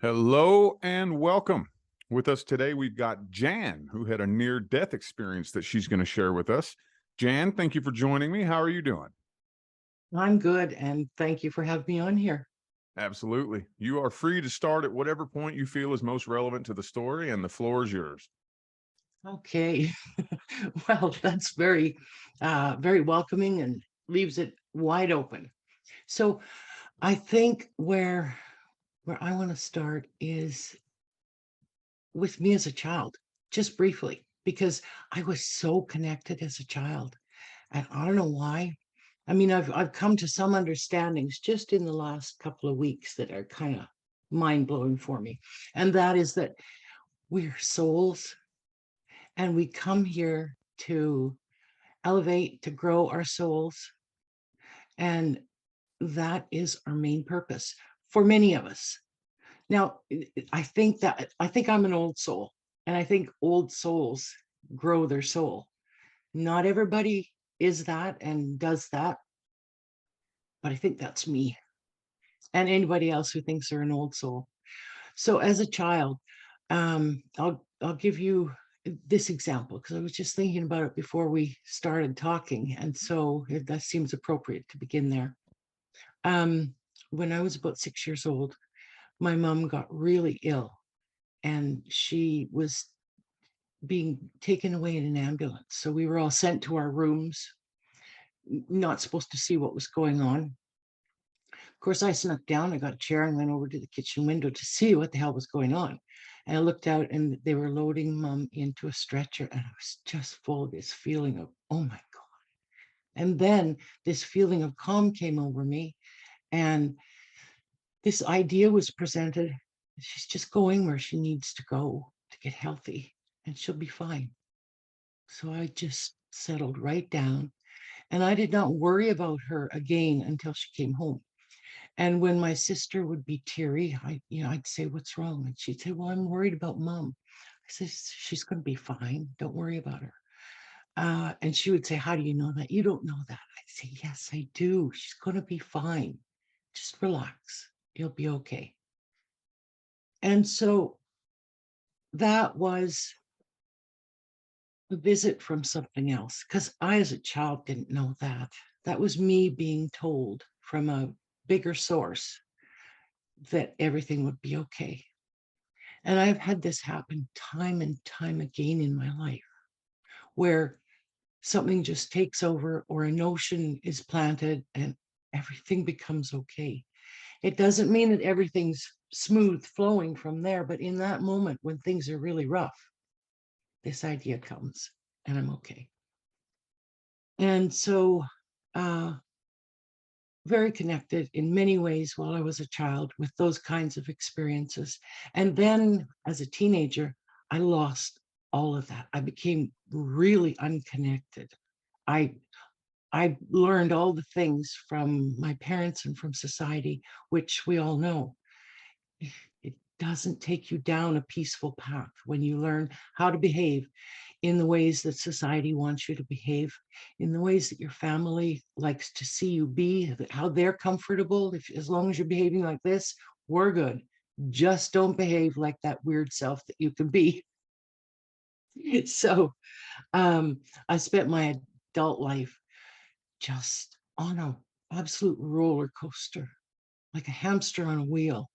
Hello and welcome. With us today, we've got Jan, who had a near-death experience that she's going to share with us. Jan, thank you for joining me. How are you doing? I'm good, and thank you for having me on here. Absolutely. You are free to start at whatever point you feel is most relevant to the story, and the floor is yours. Okay. Well, that's very welcoming and leaves it wide open. So I think where I want to start is with me as a child, just briefly, because I was so connected as a child. And I don't know why. I mean, I've come to some understandings just in the last couple of weeks that are kind of mind-blowing for me. And that is that we're souls and we come here to elevate, to grow our souls. And that is our main purpose for many of us. Now, I think I'm an old soul, and I think old souls grow their soul. Not everybody is that and does that, but I think that's me and anybody else who thinks they're an old soul. So as a child, I'll give you this example because I was just thinking about it before we started talking, and so that seems appropriate to begin there. Um, when I was about 6 years old, my mom got really ill, and she was being taken away in an ambulance. So we were all sent to our rooms, not supposed to see what was going on. Of course, I snuck down, I got a chair and went over to the kitchen window to see what the hell was going on. And I looked out and they were loading mom into a stretcher, and I was just full of this feeling of, oh my God. And then this feeling of calm came over me, and this idea was presented. She's just going where she needs to go to get healthy, and she'll be fine. So I just settled right down, and I did not worry about her again until she came home. And when my sister would be teary, I'd say, "What's wrong?" And she'd say, "Well, I'm worried about mom." I said, "She's going to be fine. Don't worry about her." And she would say, "How do you know that?" "You don't know that." I'd say, "Yes, I do. She's going to be fine. Just relax. You'll be okay." And so that was a visit from something else, because I, as a child, didn't know that. That was me being told from a bigger source that everything would be okay. And I've had this happen time and time again in my life, where something just takes over or a notion is planted and everything becomes okay. It doesn't mean that everything's smooth flowing from there, but in that moment when things are really rough, this idea comes and I'm okay. And so, uh, very connected in many ways while I was a child with those kinds of experiences. And then as a teenager, I lost all of that. I became really unconnected. I I learned all the things from my parents and from society, which we all know. It doesn't take you down a peaceful path when you learn how to behave in the ways that society wants you to behave, in the ways that your family likes to see you be, how they're comfortable. If as long as you're behaving like this, we're good. Just don't behave like that weird self that you can be. So um, I spent my adult life just on a absolute roller coaster, like a hamster on a wheel.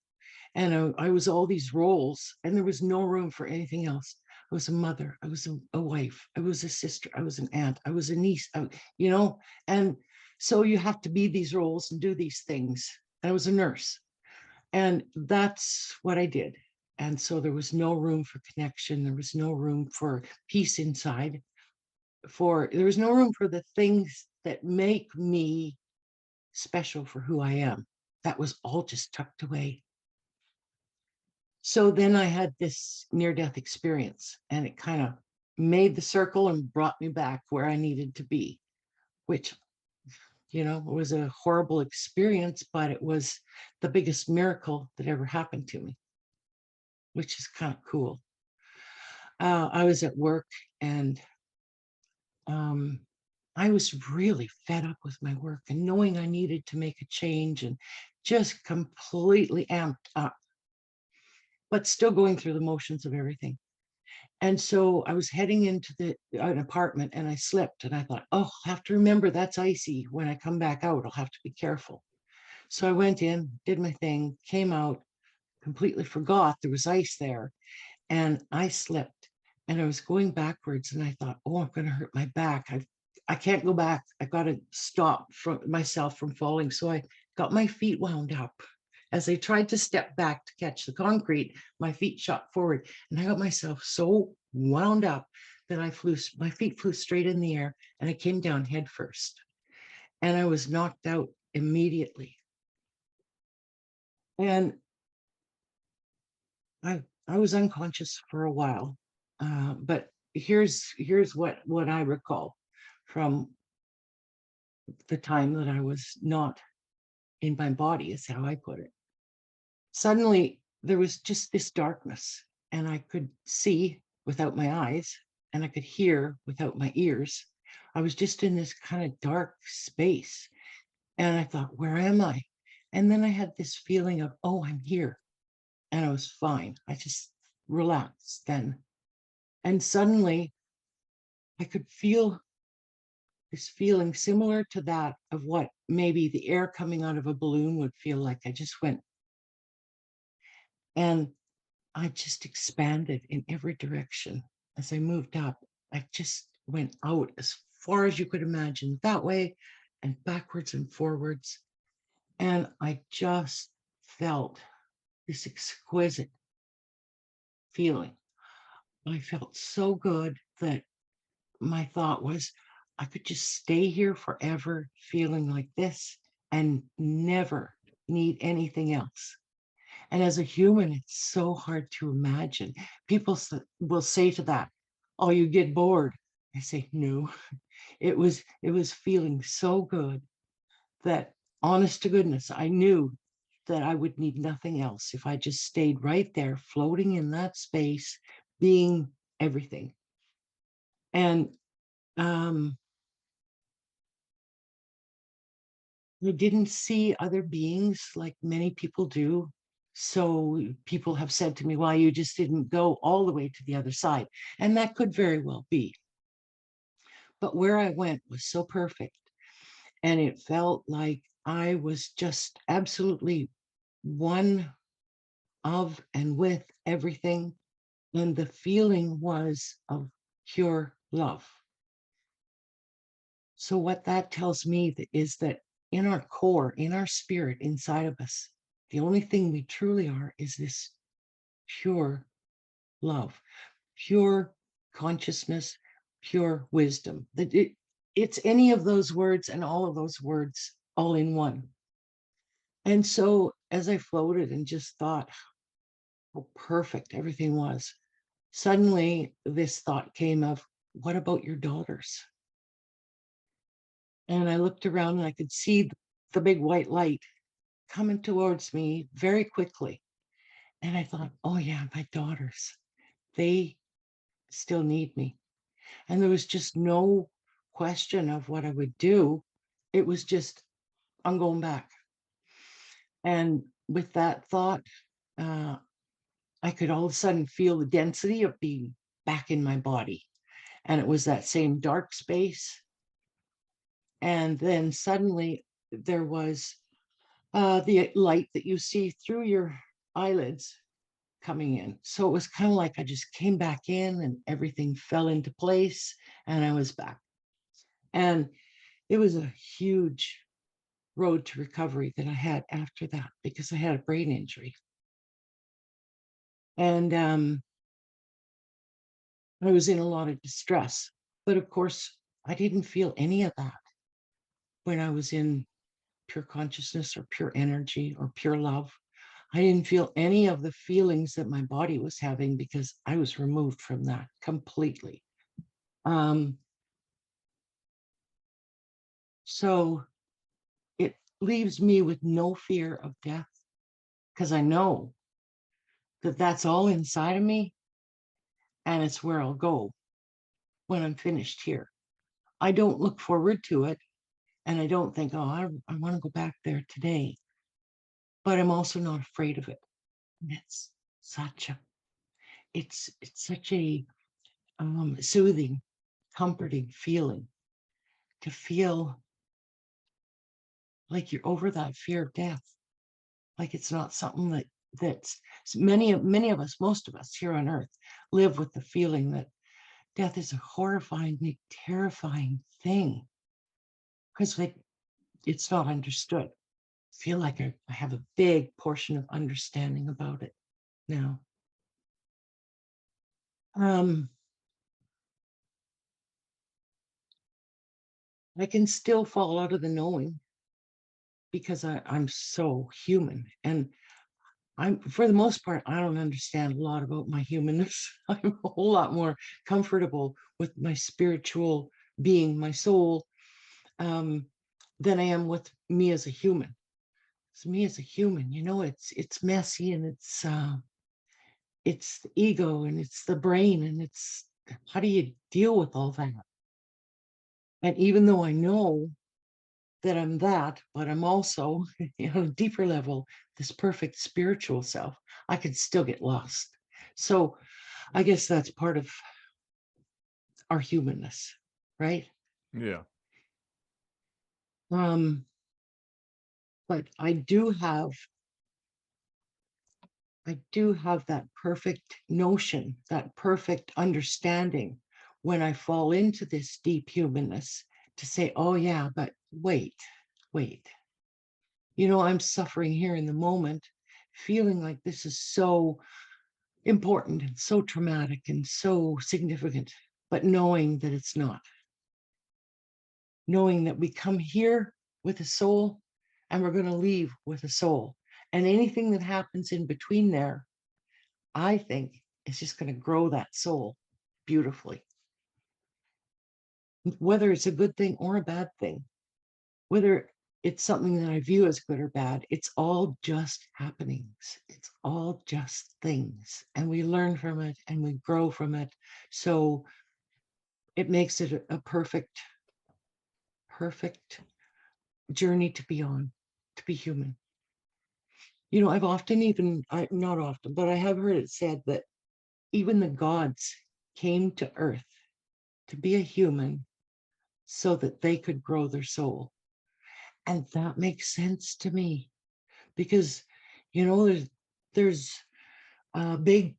And I was all these roles, and there was no room for anything else. I was a mother, I was a wife, I was a sister, I was an aunt, I was a niece, and so you have to be these roles and do these things. And I was a nurse, and that's what I did. And so there was no room for connection, there was no room for peace inside, there was no room for the things that make me special for who I am. That was all just tucked away. So then I had this near death experience, and it kind of made the circle and brought me back where I needed to be, which, was a horrible experience, but it was the biggest miracle that ever happened to me, which is kind of cool. I was at work, and um, I was really fed up with my work and knowing I needed to make a change and just completely amped up. but still going through the motions of everything. And so I was heading into an apartment and I slipped and I thought, oh, I'll have to remember that's icy. When I come back out, I'll have to be careful. So I went in, did my thing, came out, completely forgot there was ice there, and I slipped and I was going backwards and I thought, oh, I'm going to hurt my back. I can't go back. I got to stop from myself from falling. So I got my feet wound up. As I tried to step back to catch the concrete, my feet shot forward and I got myself so wound up that my feet flew straight in the air and I came down head first. And I was knocked out immediately. And I was unconscious for a while. But here's what I recall from the time that I was not in my body, is how I put it. Suddenly there was just this darkness, and I could see without my eyes, and I could hear without my ears. I was just in this kind of dark space, and I thought, where am I? And then I had this feeling of, oh, I'm here, and I was fine. I just relaxed then. And suddenly I could feel this feeling similar to that of what maybe the air coming out of a balloon would feel like. I just went, and I just expanded in every direction as I moved up. I just went out as far as you could imagine, that way and backwards and forwards. And I just felt this exquisite feeling. I felt so good that my thought was, I could just stay here forever feeling like this and never need anything else. And as a human, it's so hard to imagine. People will say to that, oh, you get bored. I say, no, it was feeling so good that, honest to goodness, I knew that I would need nothing else if I just stayed right there, floating in that space, being everything. And um, I didn't see other beings like many people do. So people have said to me, well, you just didn't go all the way to the other side. And that could very well be. But where I went was so perfect. And it felt like I was just absolutely one of and with everything. And the feeling was of pure love. So what that tells me is that in our core, in our spirit, inside of us, the only thing we truly are is this pure love, pure consciousness, pure wisdom. It's any of those words and all of those words all in one. And so as I floated and just thought how perfect everything was, suddenly this thought came of, what about your daughters? And I looked around and I could see the big white light coming towards me very quickly. And I thought, oh yeah, my daughters, they still need me. And there was just no question of what I would do. It was just, I'm going back. And with that thought, uh, I could all of a sudden feel the density of being back in my body. And it was that same dark space. And then suddenly there was the light that you see through your eyelids coming in. So it was kind of like I just came back in and everything fell into place and I was back. And it was a huge road to recovery that I had after that because I had a brain injury. And I was in a lot of distress. But of course, I didn't feel any of that when I was in pure consciousness or pure energy or pure love. I didn't feel any of the feelings that my body was having because I was removed from that completely. Um, so it leaves me with no fear of death because I know that that's all inside of me and it's where I'll go when I'm finished here. I don't look forward to it and I don't think, oh, I want to go back there today, but I'm also not afraid of it. It's such a it's such a soothing, comforting feeling to feel like you're over that fear of death. Like it's not something that's many of us, most of us here on earth live with the feeling that death is a horrifying, terrifying thing because it's not understood. I feel like I have a big portion of understanding about it now. Um, I can still fall out of the knowing because I'm so human. And I'm, for the most part, I don't understand a lot about my humanness. I'm a whole lot more comfortable with my spiritual being, my soul, um, than I am with me as a human. So me as a human, it's messy and it's the ego and it's the brain and it's how do you deal with all that? And even though I know that I'm that, but I'm also, on a deeper level, this perfect spiritual self, I could still get lost. So I guess that's part of our humanness, right? Yeah. Um, but I do have that perfect notion, that perfect understanding when I fall into this deep humanness to say, oh yeah, but wait, I'm suffering here in the moment, feeling like this is so important and so traumatic and so significant, but knowing that it's not, knowing that we come here with a soul and we're going to leave with a soul. And anything that happens in between there, I think is just going to grow that soul beautifully, whether it's a good thing or a bad thing, whether it's something that I view as good or bad, it's all just happenings. It's all just things. And we learn from it and we grow from it. So it makes it a perfect journey to be on, to be human. I've often not often, but I have heard it said that even the gods came to earth to be a human so that they could grow their soul. And that makes sense to me because, there's a big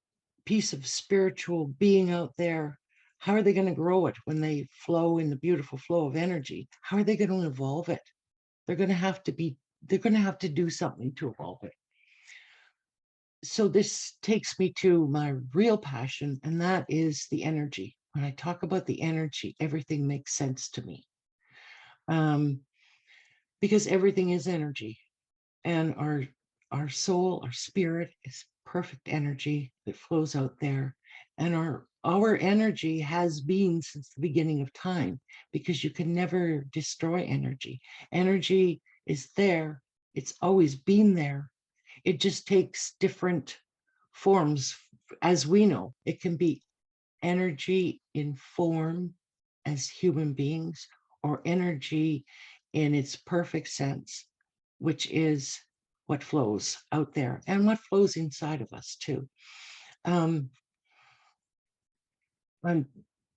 piece of spiritual being out there. How are they going to grow it when they flow in the beautiful flow of energy? How are they going to evolve it? They're going to have to do something to evolve it. So this takes me to my real passion, and that is the energy. When I talk about the energy, everything makes sense to me. Um, because everything is energy, and our soul, our spirit is perfect energy that flows out there. And our energy has been since the beginning of time, because you can never destroy energy. Energy is there. It's always been there. It just takes different forms. As we know, it can be energy in form as human beings, or energy in its perfect sense, which is what flows out there and what flows inside of us too. Um, I'm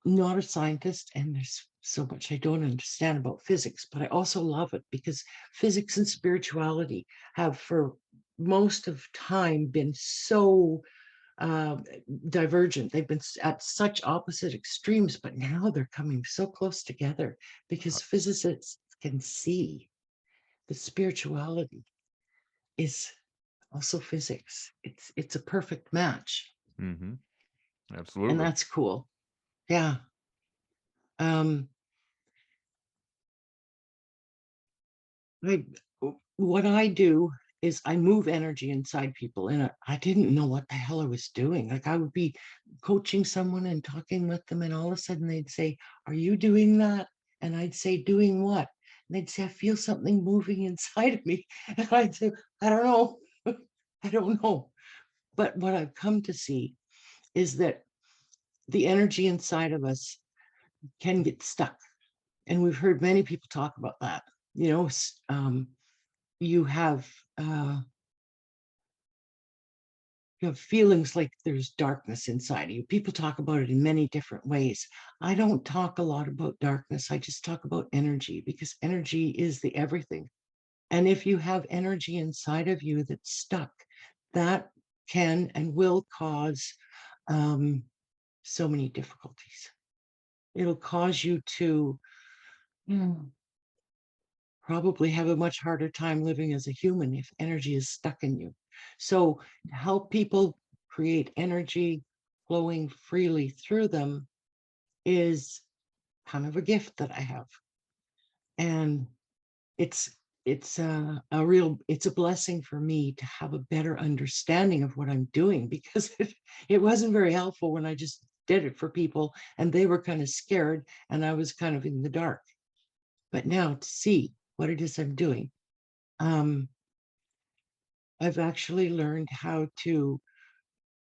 not a scientist, and there's so much I don't understand about physics, but I also love it because physics and spirituality have for most of time been so uh, divergent. They've been at such opposite extremes, but now they're coming so close together because physicists can see the spirituality is also physics. It's a perfect match, Mm-hmm. and Absolutely. that's cool. Yeah. Um, I, what I do is I move energy inside people, and I didn't know what the hell I was doing. Like I would be coaching someone and talking with them, and all of a sudden they'd say, "Are you doing that?" And I'd say, "Doing what?" And they'd say, "I feel something moving inside of me." And I'd say, "I don't know." I don't know. But what I've come to see is that the energy inside of us can get stuck. And we've heard many people talk about that. You have uh, you have feelings like there's darkness inside of you. People talk about it in many different ways. I don't talk a lot about darkness. I just talk about energy because energy is the everything. And if you have energy inside of you that's stuck, that can and will cause um, so many difficulties. It'll cause you to probably have a much harder time living as a human if energy is stuck in you. So, to help people create energy flowing freely through them is kind of a gift that I have. And it's it's a blessing for me to have a better understanding of what I'm doing because it wasn't very helpful when I just did it for people and they were kind of scared and I was kind of in the dark. But now to see what it is I'm doing, um, I've actually learned how to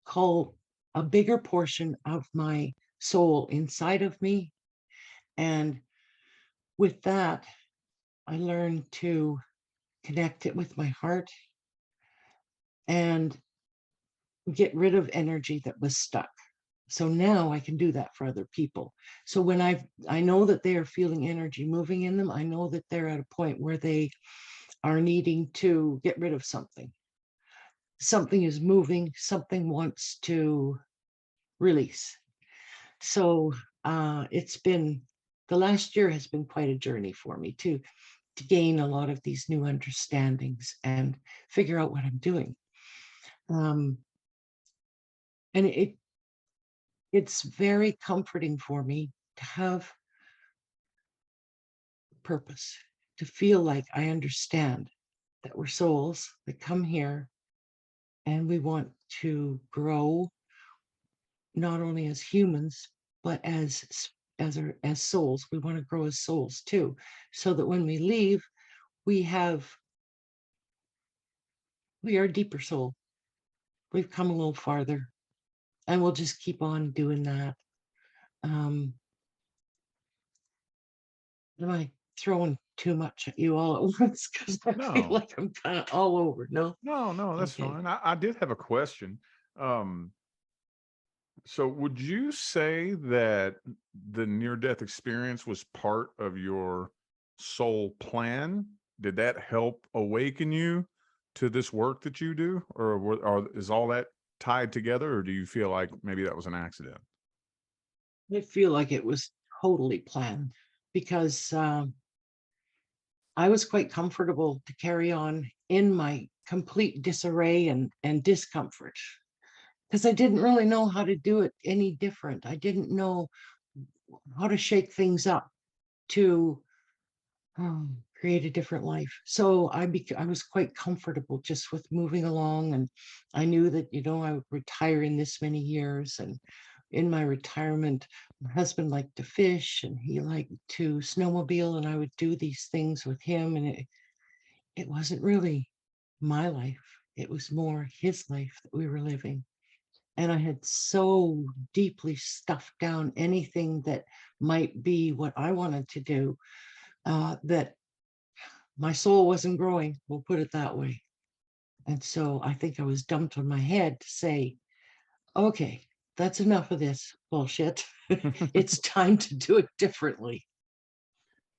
call a bigger portion of my soul inside of me. And with that, I learned to connect it with my heart and get rid of energy that was stuck. So now I can do that for other people. So when I know that they are feeling energy moving in them, I know that they're at a point where they are needing to get rid of something. Something is moving, something wants to release. So it's been the last year has been quite a journey for me to gain a lot of these new understandings and figure out what I'm doing. Um, and it's very comforting for me to have purpose, to feel like I understand that we're souls that come here and we want to grow not only as humans but as souls. We want to grow as souls too, so that when we leave, we have we are a deeper soul. We've come a little farther, and we'll just keep on doing that. Um, am I throwing too much at you all at once? Because I feel No, like I'm kind of all over. No, no, that's okay. fine. I did have a question. Um, so would you say that the near death experience was part of your soul plan? Did that help awaken you to this work that you do? Or is all that tied together? Or do you feel like maybe that was an accident? I feel like it was totally planned because I was quite comfortable to carry on in my complete disarray and discomfort because I didn't really know how to do it any different. I didn't know how to shake things up to create a different life. So I was quite comfortable just with moving along, and I knew that I would retire in this many years. And in my retirement, my husband liked to fish, and he liked to snowmobile, and I would do these things with him. And it wasn't really my life; it was more his life that we were living. And I had so deeply stuffed down anything that might be what I wanted to do, that my soul wasn't growing, we'll put it that way. And so I think I was dumped on my head to say, okay, that's enough of this bullshit. It's time to do it differently.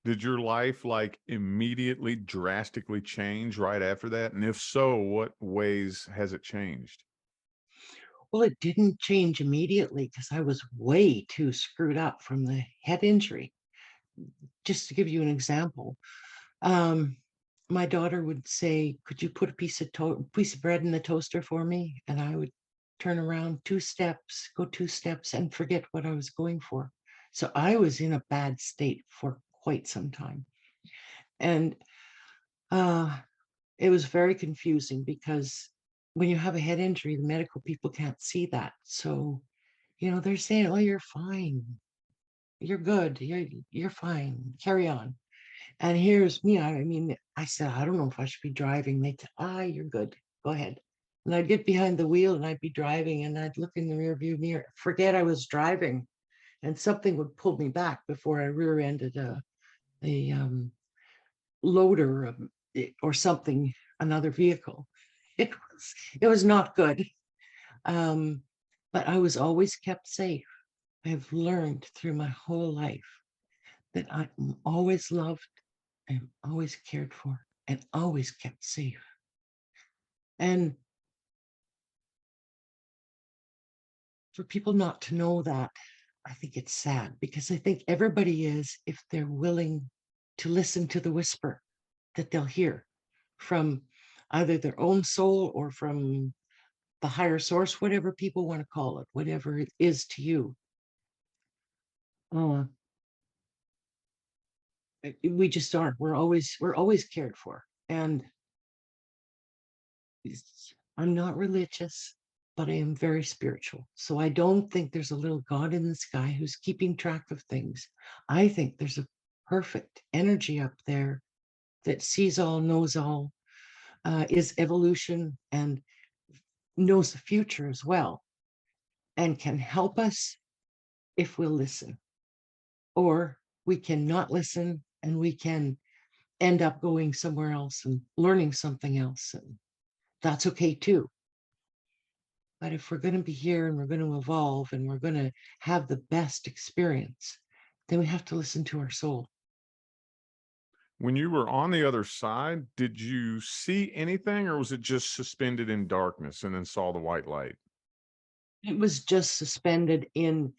Did your life like immediately drastically change right after that? And if so, what ways has it changed? Well, it didn't change immediately because I was way too screwed up from the head injury. Just to give you an example, um, my daughter would say, "Could you put a piece of bread in the toaster for me?" And I would turn around 2 steps, go 2 steps, and forget what I was going for. So I was in a bad state for quite some time, and uh, it was very confusing because when you have a head injury, the medical people can't see that. So they're saying, "Oh, you're fine, you're good, you're fine, carry on." And here's me. I mean, I said, I don't know if I should be driving. They said, you're good. Go ahead. And I'd get behind the wheel and I'd be driving and I'd look in the rear view mirror, forget I was driving, and something would pull me back before I rear-ended a loader or something, another vehicle. It was not good. Um, but I was always kept safe. I've learned through my whole life that I'm always loved, I'm always cared for, and always kept safe. And for people not to know that, I think it's sad, because I think everybody is, if they're willing to listen to the whisper that they'll hear from either their own soul or from the higher source, whatever people want to call it, whatever it is to you. Uh, we just are. We're always cared for. And I'm not religious, but I am very spiritual. So I don't think there's a little God in the sky who's keeping track of things. I think there's a perfect energy up there that sees all, knows all, is evolution, and knows the future as well, and can help us if we'll listen. Or we can not listen and we can end up going somewhere else and learning something else. And that's okay too. But if we're going to be here and we're going to evolve and we're going to have the best experience, then we have to listen to our soul. When you were on the other side, did you see anything, or was it just suspended in darkness and then saw the white light? It was just suspended in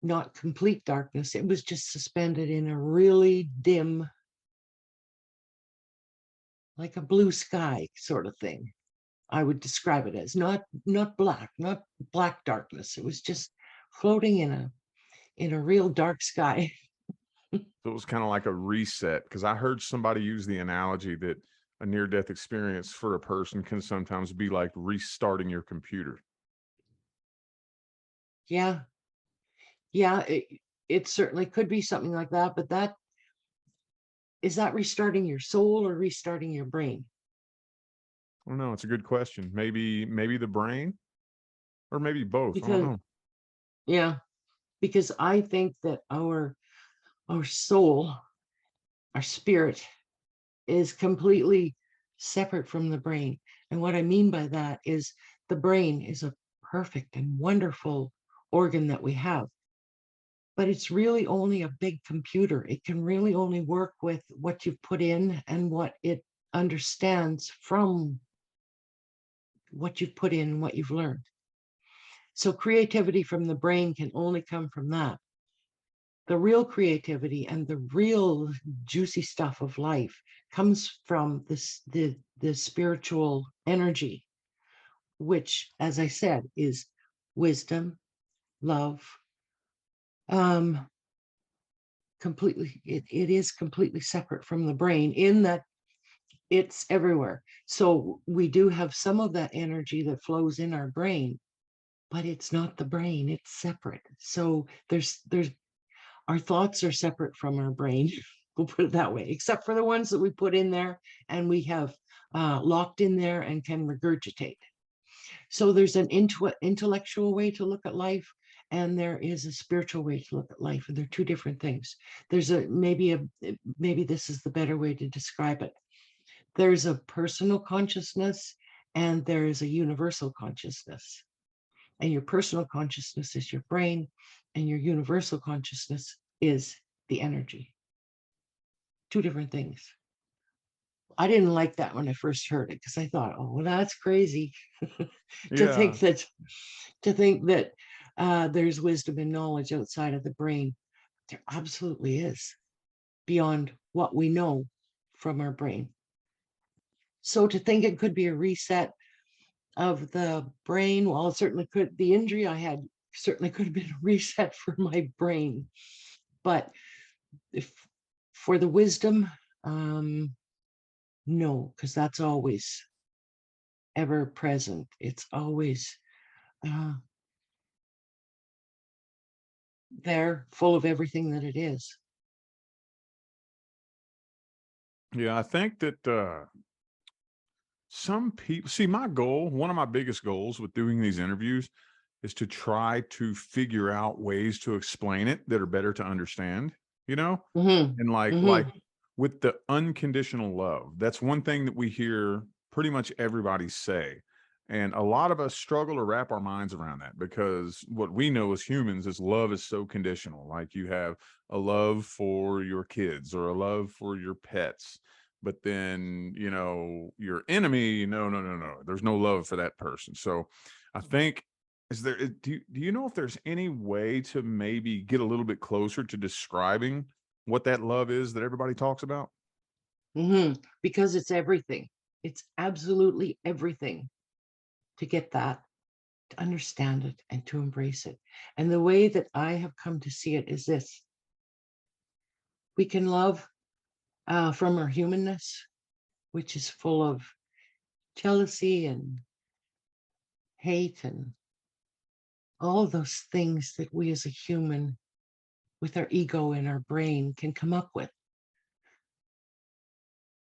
not complete darkness. It was just suspended in a really dim, like a blue sky sort of thing. I would describe it as not black, not black darkness. It was just floating in a real dark sky. So it was kind of like a reset, because I heard somebody use the analogy that a near death experience for a person can sometimes be like restarting your computer. Yeah, yeah, it certainly could be something like that, but that is that restarting your soul or restarting your brain? I don't know. It's a good question. Maybe the brain, or maybe both. I don't Because know. yeah, because I think that our soul, our spirit is completely separate from the brain. And what I mean by that is the brain is a perfect and wonderful organ that we have, but it's really only a big computer. It can really only work with what you've put in and what it understands from what you've put in and what you've learned. So creativity from the brain can only come from that. The real creativity and the real juicy stuff of life comes from the spiritual energy, which, as I said, is wisdom, love, um, completely, it is completely separate from the brain in that it's everywhere. So we do have some of that energy that flows in our brain, but it's not the brain, it's separate. So there's our thoughts are separate from our brain. We'll put it that way, except for the ones that we put in there and we have locked in there and can regurgitate. So there's an intellectual way to look at life, and there is a spiritual way to look at life, and they're two different things. There's maybe this is the better way to describe it. There's a personal consciousness and there is a universal consciousness. And your personal consciousness is your brain, and your universal consciousness is the energy. Two different things. I didn't like that when I first heard it because I thought, oh, well, that's crazy to Yeah. think that to think that there's wisdom and knowledge outside of the brain. There absolutely is, beyond what we know from our brain. So to think it could be a reset of the brain, well, it certainly could. The injury I had certainly could have been a reset for my brain. But if for the wisdom, um, no, because that's always ever present. It's always uh, there, full of everything that it is. Yeah. I think that some people see my goal, one of my biggest goals with doing these interviews is to try to figure out ways to explain it that are better to understand, you know? Hmm. And like Hmm. with the unconditional love, that's one thing that we hear pretty much everybody say. And a lot of us struggle to wrap our minds around that because what we know as humans is love is so conditional. Like you have a love for your kids or a love for your pets, but then, your enemy, no, no, no, no. There's no love for that person. So I think, do you know if there's any way to maybe get a little bit closer to describing what that love is that everybody talks about? Because it's everything. It's absolutely everything to get that, to understand it, and to embrace it. And the way that I have come to see it is this: we can love from our humanness, which is full of jealousy and hate and all those things that we as a human, with our ego and our brain, can come up with.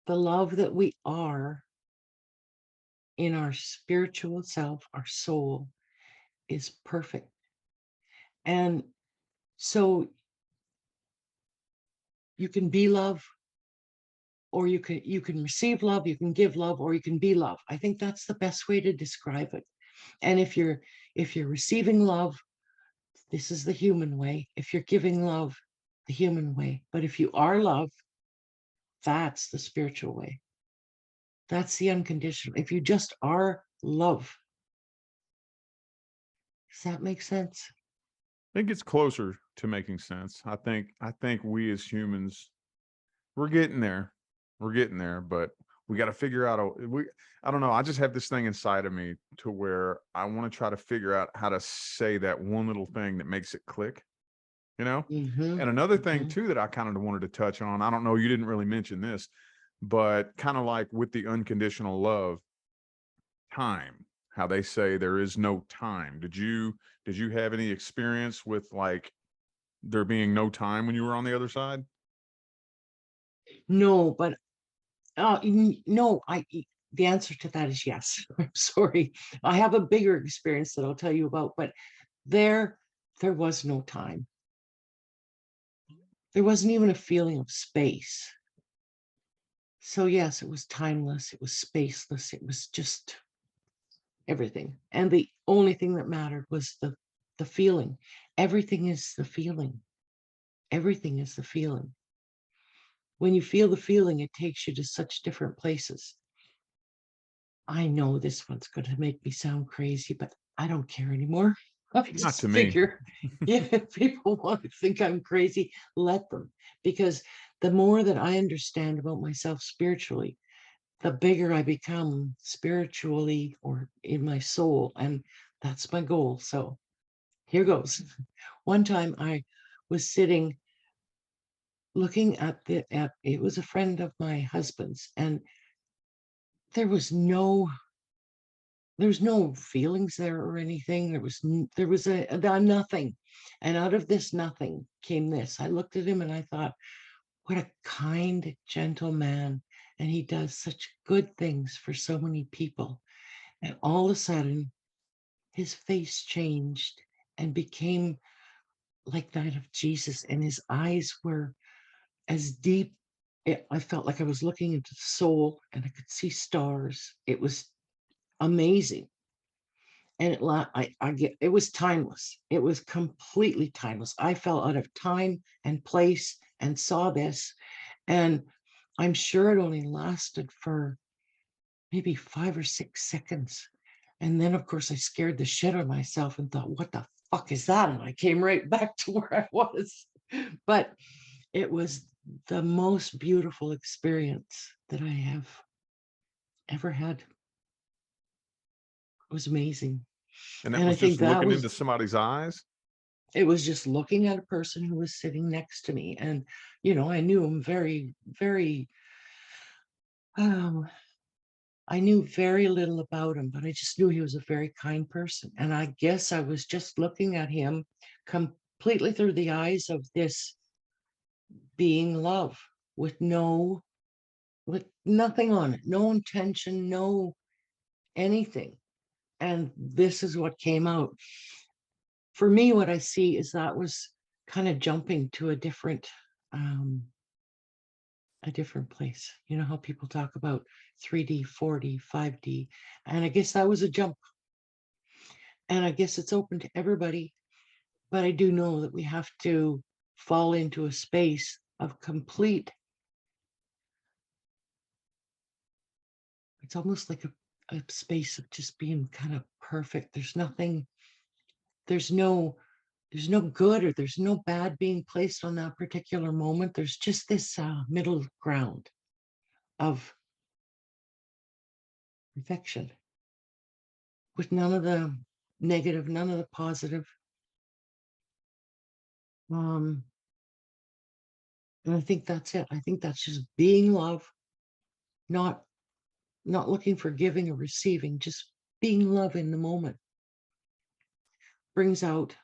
The love that we are in our spiritual self, our soul, is perfect. And so you can be love, or you can receive love, you can give love, or you can be love. I think that's the best way to describe it. And if you're receiving love, this is the human way. If you're giving love, the human way. But if you are love, that's the spiritual way. That's the unconditional. If you just are love, does that make sense? It gets closer to making sense. I think we as humans, we're getting there. We're getting there, but we got to figure out I don't know, I just have this thing inside of me to where I want to try to figure out how to say that one little thing that makes it click, you know? Mm-hmm. And another thing Mm-hmm. too that I kind of wanted to touch on, I don't know, you didn't really mention this, but kind of like with the unconditional love, time, how they say there is no time. Did you have any experience with like there being no time when you were on the other side? No, but no, the answer to that is yes. I'm sorry. I have a bigger experience that I'll tell you about, but there there was no time. There wasn't even a feeling of space. So yes, it was timeless, it was spaceless, it was just everything. And the only thing that mattered was the feeling. Everything is the feeling. Everything is the feeling. When you feel the feeling, it takes you to such different places. I know this one's going to make me sound crazy, but I don't care anymore. I Not to just me. figure, yeah, if people want to think I'm crazy, let them. Because the more that I understand about myself spiritually, the bigger I become spiritually or in my soul. And that's my goal. So here goes. One time I was sitting looking at it was a friend of my husband's, and there was no there's no feelings there or anything. There was a nothing, and out of this nothing came this. I looked at him and I thought, what a kind, gentle man, and he does such good things for so many people. And all of a sudden, his face changed and became like that of Jesus, and his eyes were as deep. I felt like I was looking into the soul, and I could see stars. It was amazing. And I get it was timeless. It was completely timeless. I fell out of time and place and saw this, and I'm sure it only lasted for maybe 5 or 6 seconds. And then, of course, I scared the shit out of myself and thought, what the fuck is that? And I came right back to where I was. But it was the most beautiful experience that I have ever had. It was amazing. And that And I was think just that looking into was somebody's eyes? it was just looking at a person who was sitting next to me. And, I knew him very, very, um, I knew very little about him, but I just knew he was a very kind person. And I guess I was just looking at him completely through the eyes of this being love with with nothing on it, no intention, no anything. And this is what came out. For me, what I see is that was kind of jumping to a different, um, a different place. You know how people talk about 3D, 4D, 5D. And I guess that was a jump. And I guess it's open to everybody. But I do know that we have to fall into a space of complete, it's almost like a space of just being kind of perfect. There's nothing, there's no there's no good or there's no bad being placed on that particular moment. There's just this middle ground of perfection with none of the negative, none of the positive. Um, and I think that's it. I think that's just being love, not not looking for giving or receiving, just being love in the moment brings out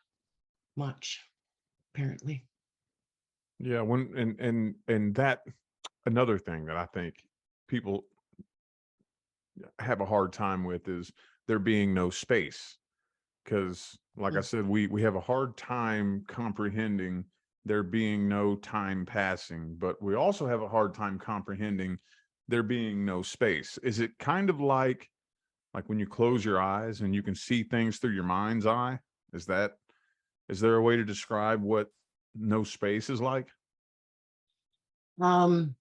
much, apparently. Yeah, when and that another thing that I think people have a hard time with is there being no space. Because, like I Mm. said, we have a hard time comprehending there being no time passing, but we also have a hard time comprehending there being no space. Is it kind of like when you close your eyes and you can see things through your mind's eye? Is that is there a way to describe what no space is like? Um,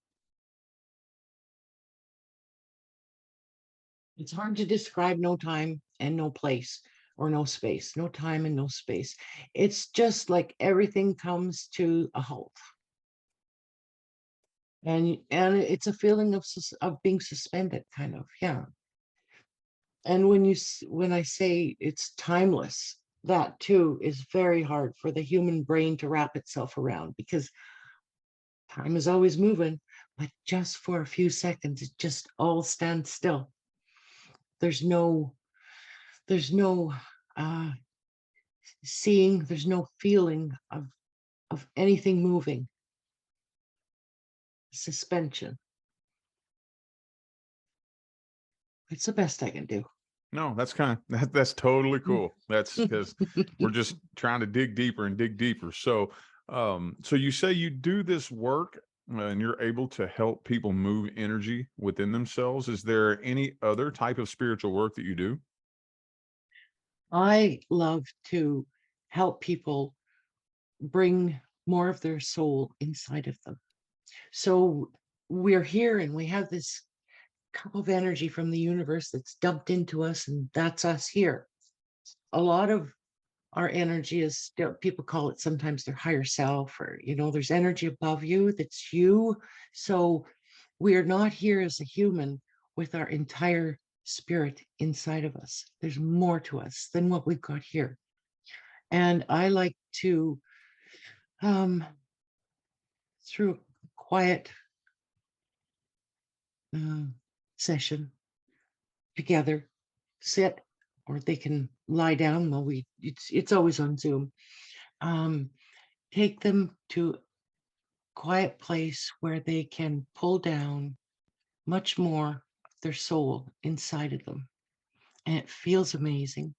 it's hard to describe no time and no place or no space, no time and no space. It's just like everything comes to a halt. And it's a feeling of of being suspended, kind of, yeah. And when I say it's timeless, that too is very hard for the human brain to wrap itself around because time is always moving, but just for a few seconds, it just all stands still. There's no, there's no uh, seeing, there's no feeling of anything moving. Suspension. It's the best I can do. No, that's kind of that's totally cool. That's because we're just trying to dig deeper and dig deeper. So, so you say you do this work and you're able to help people move energy within themselves. Is there any other type of spiritual work that you do? I love to help people bring more of their soul inside of them. So we're here and we have this cup of energy from the universe that's dumped into us, and that's us here. A lot of our energy is still, people call it sometimes their higher self, or, there's energy above you that's you. So we are not here as a human with our entire spirit inside of us. There's more to us than what we've got here. And I like to, um, through a quiet uh, session together, sit, or they can lie down while it's always on Zoom. Um, take them to a quiet place where they can pull down much more of their soul inside of them. And it feels amazing.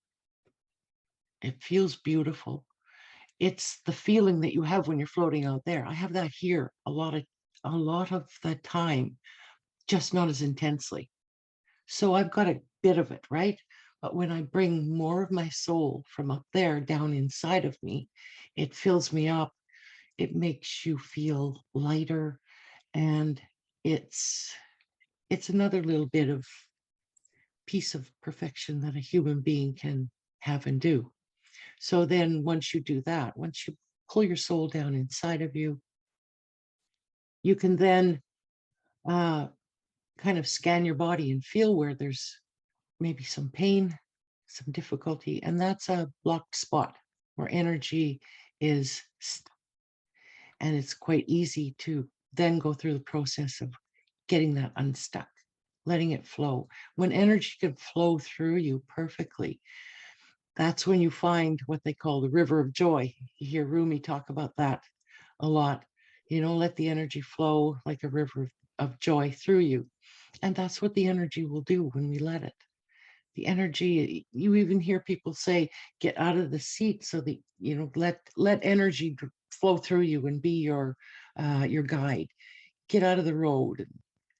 It feels beautiful. It's the feeling that you have when you're floating out there. I have that here a lot of the time, just not as intensely. So I've got a bit of it, right? But when I bring more of my soul from up there down inside of me, it fills me up. It makes you feel lighter, and it's it's another little bit of piece of perfection that a human being can have and do. So then once you do that, once you pull your soul down inside of you, you can then uh, kind of scan your body and feel where there's maybe some pain, some difficulty, and that's a blocked spot where energy is. And it's quite easy to then go through the process of getting that unstuck, letting it flow. When energy can flow through you perfectly, that's when you find what they call the river of joy. You hear Rumi talk about that a lot. Let the energy flow like a river of joy through you. And that's what the energy will do when we let it. The energy, you even hear people say, get out of the seat so that, let energy flow through you and be your guide. get out of the road. And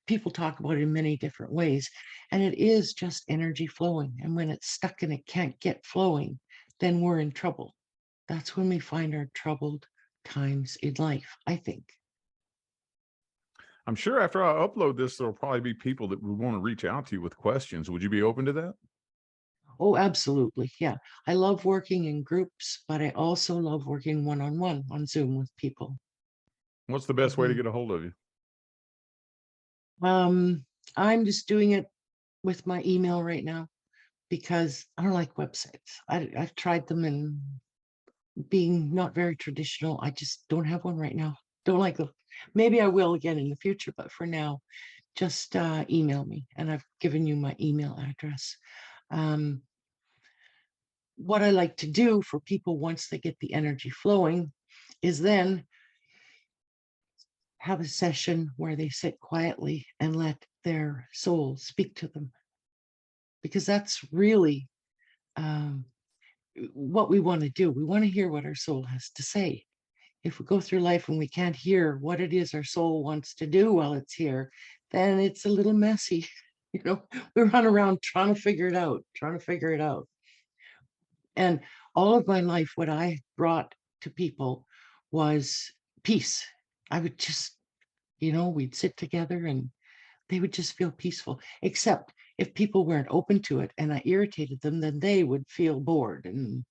people talk about it in many different ways. And it is just energy flowing. And when it's stuck and it can't get flowing, then we're in trouble. That's when we find our troubled times in life, I think. I'm sure after I upload this, there'll probably be people that would want to reach out to you with questions. Would you be open to that? Oh, absolutely. Yeah. I love working in groups, but I also love working one-on-one on Zoom with people. What's the best way to Mhm. get a hold of you? Um, I'm just doing it with my email right now because I don't like websites. I've tried them and being not very traditional, I just don't have one right now. Don't like them. Maybe I will again in the future, but for now, just email me. And I've given you my email address. Um, what I like to do for people once they get the energy flowing is then have a session where they sit quietly and let their soul speak to them, because that's really um, what we want to do. We want to hear what our soul has to say. If we go through life and we can't hear what it is our soul wants to do while it's here, then it's a little messy. You know, we run around trying to figure it out, trying to figure it out. And all of my life, what I brought to people was peace. I would just, we'd sit together and they would just feel peaceful, except if people weren't open to it and I irritated them, then they would feel bored. And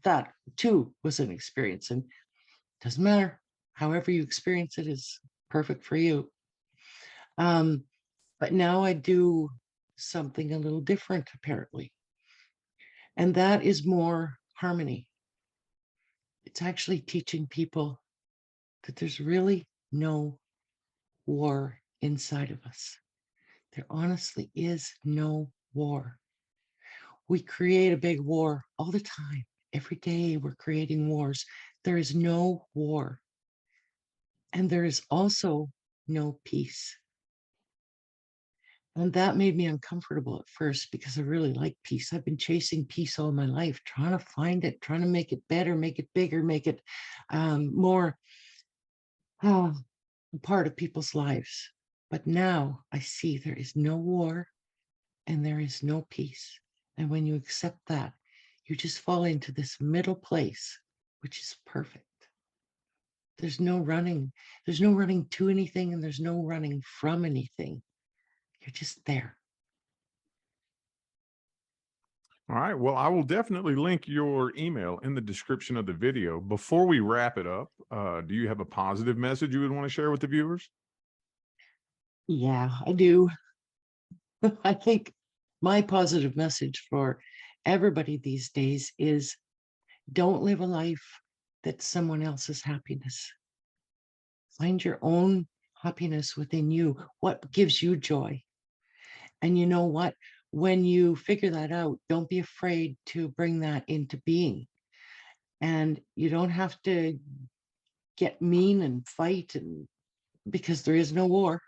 that too was an experience. And doesn't matter. However you experience it is perfect for you. Um, but now I do something a little different, apparently. And that is more harmony. It's actually teaching people that there's really no war inside of us. There honestly is no war. We create a big war all the time. Every day we're creating wars. There is no war. And there is also no peace. And that made me uncomfortable at first because I really like peace. I've been chasing peace all my life, trying to find it, trying to make it better, make it bigger, make it more uh, a part of people's lives. But now I see there is no war and there is no peace. And when you accept that, you just fall into this middle place, which is perfect. There's no running. There's no running to anything and there's no running from anything. You're just there. All right. Well, I will definitely link your email in the description of the video. Before we wrap it up, do you have a positive message you would want to share with the viewers? Yeah, I do. I think my positive message for everybody these days is don't live a life that's someone else's happiness. Find your own happiness within you. What gives you joy? And you know what? When you figure that out, don't be afraid to bring that into being. And you don't have to get mean and fight and because there is no war.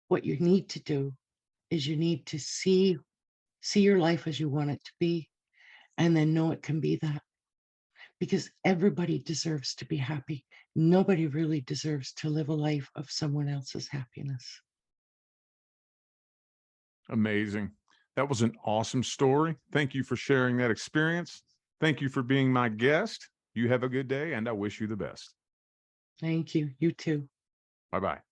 What you need to do is you need to see your life as you want it to be and then know it can be that, because everybody deserves to be happy. Nobody really deserves to live a life of someone else's happiness. Amazing. That was an awesome story. Thank you for sharing that experience. Thank you for being my guest. You have a good day, and I wish you the best. Thank you. You too. Bye bye.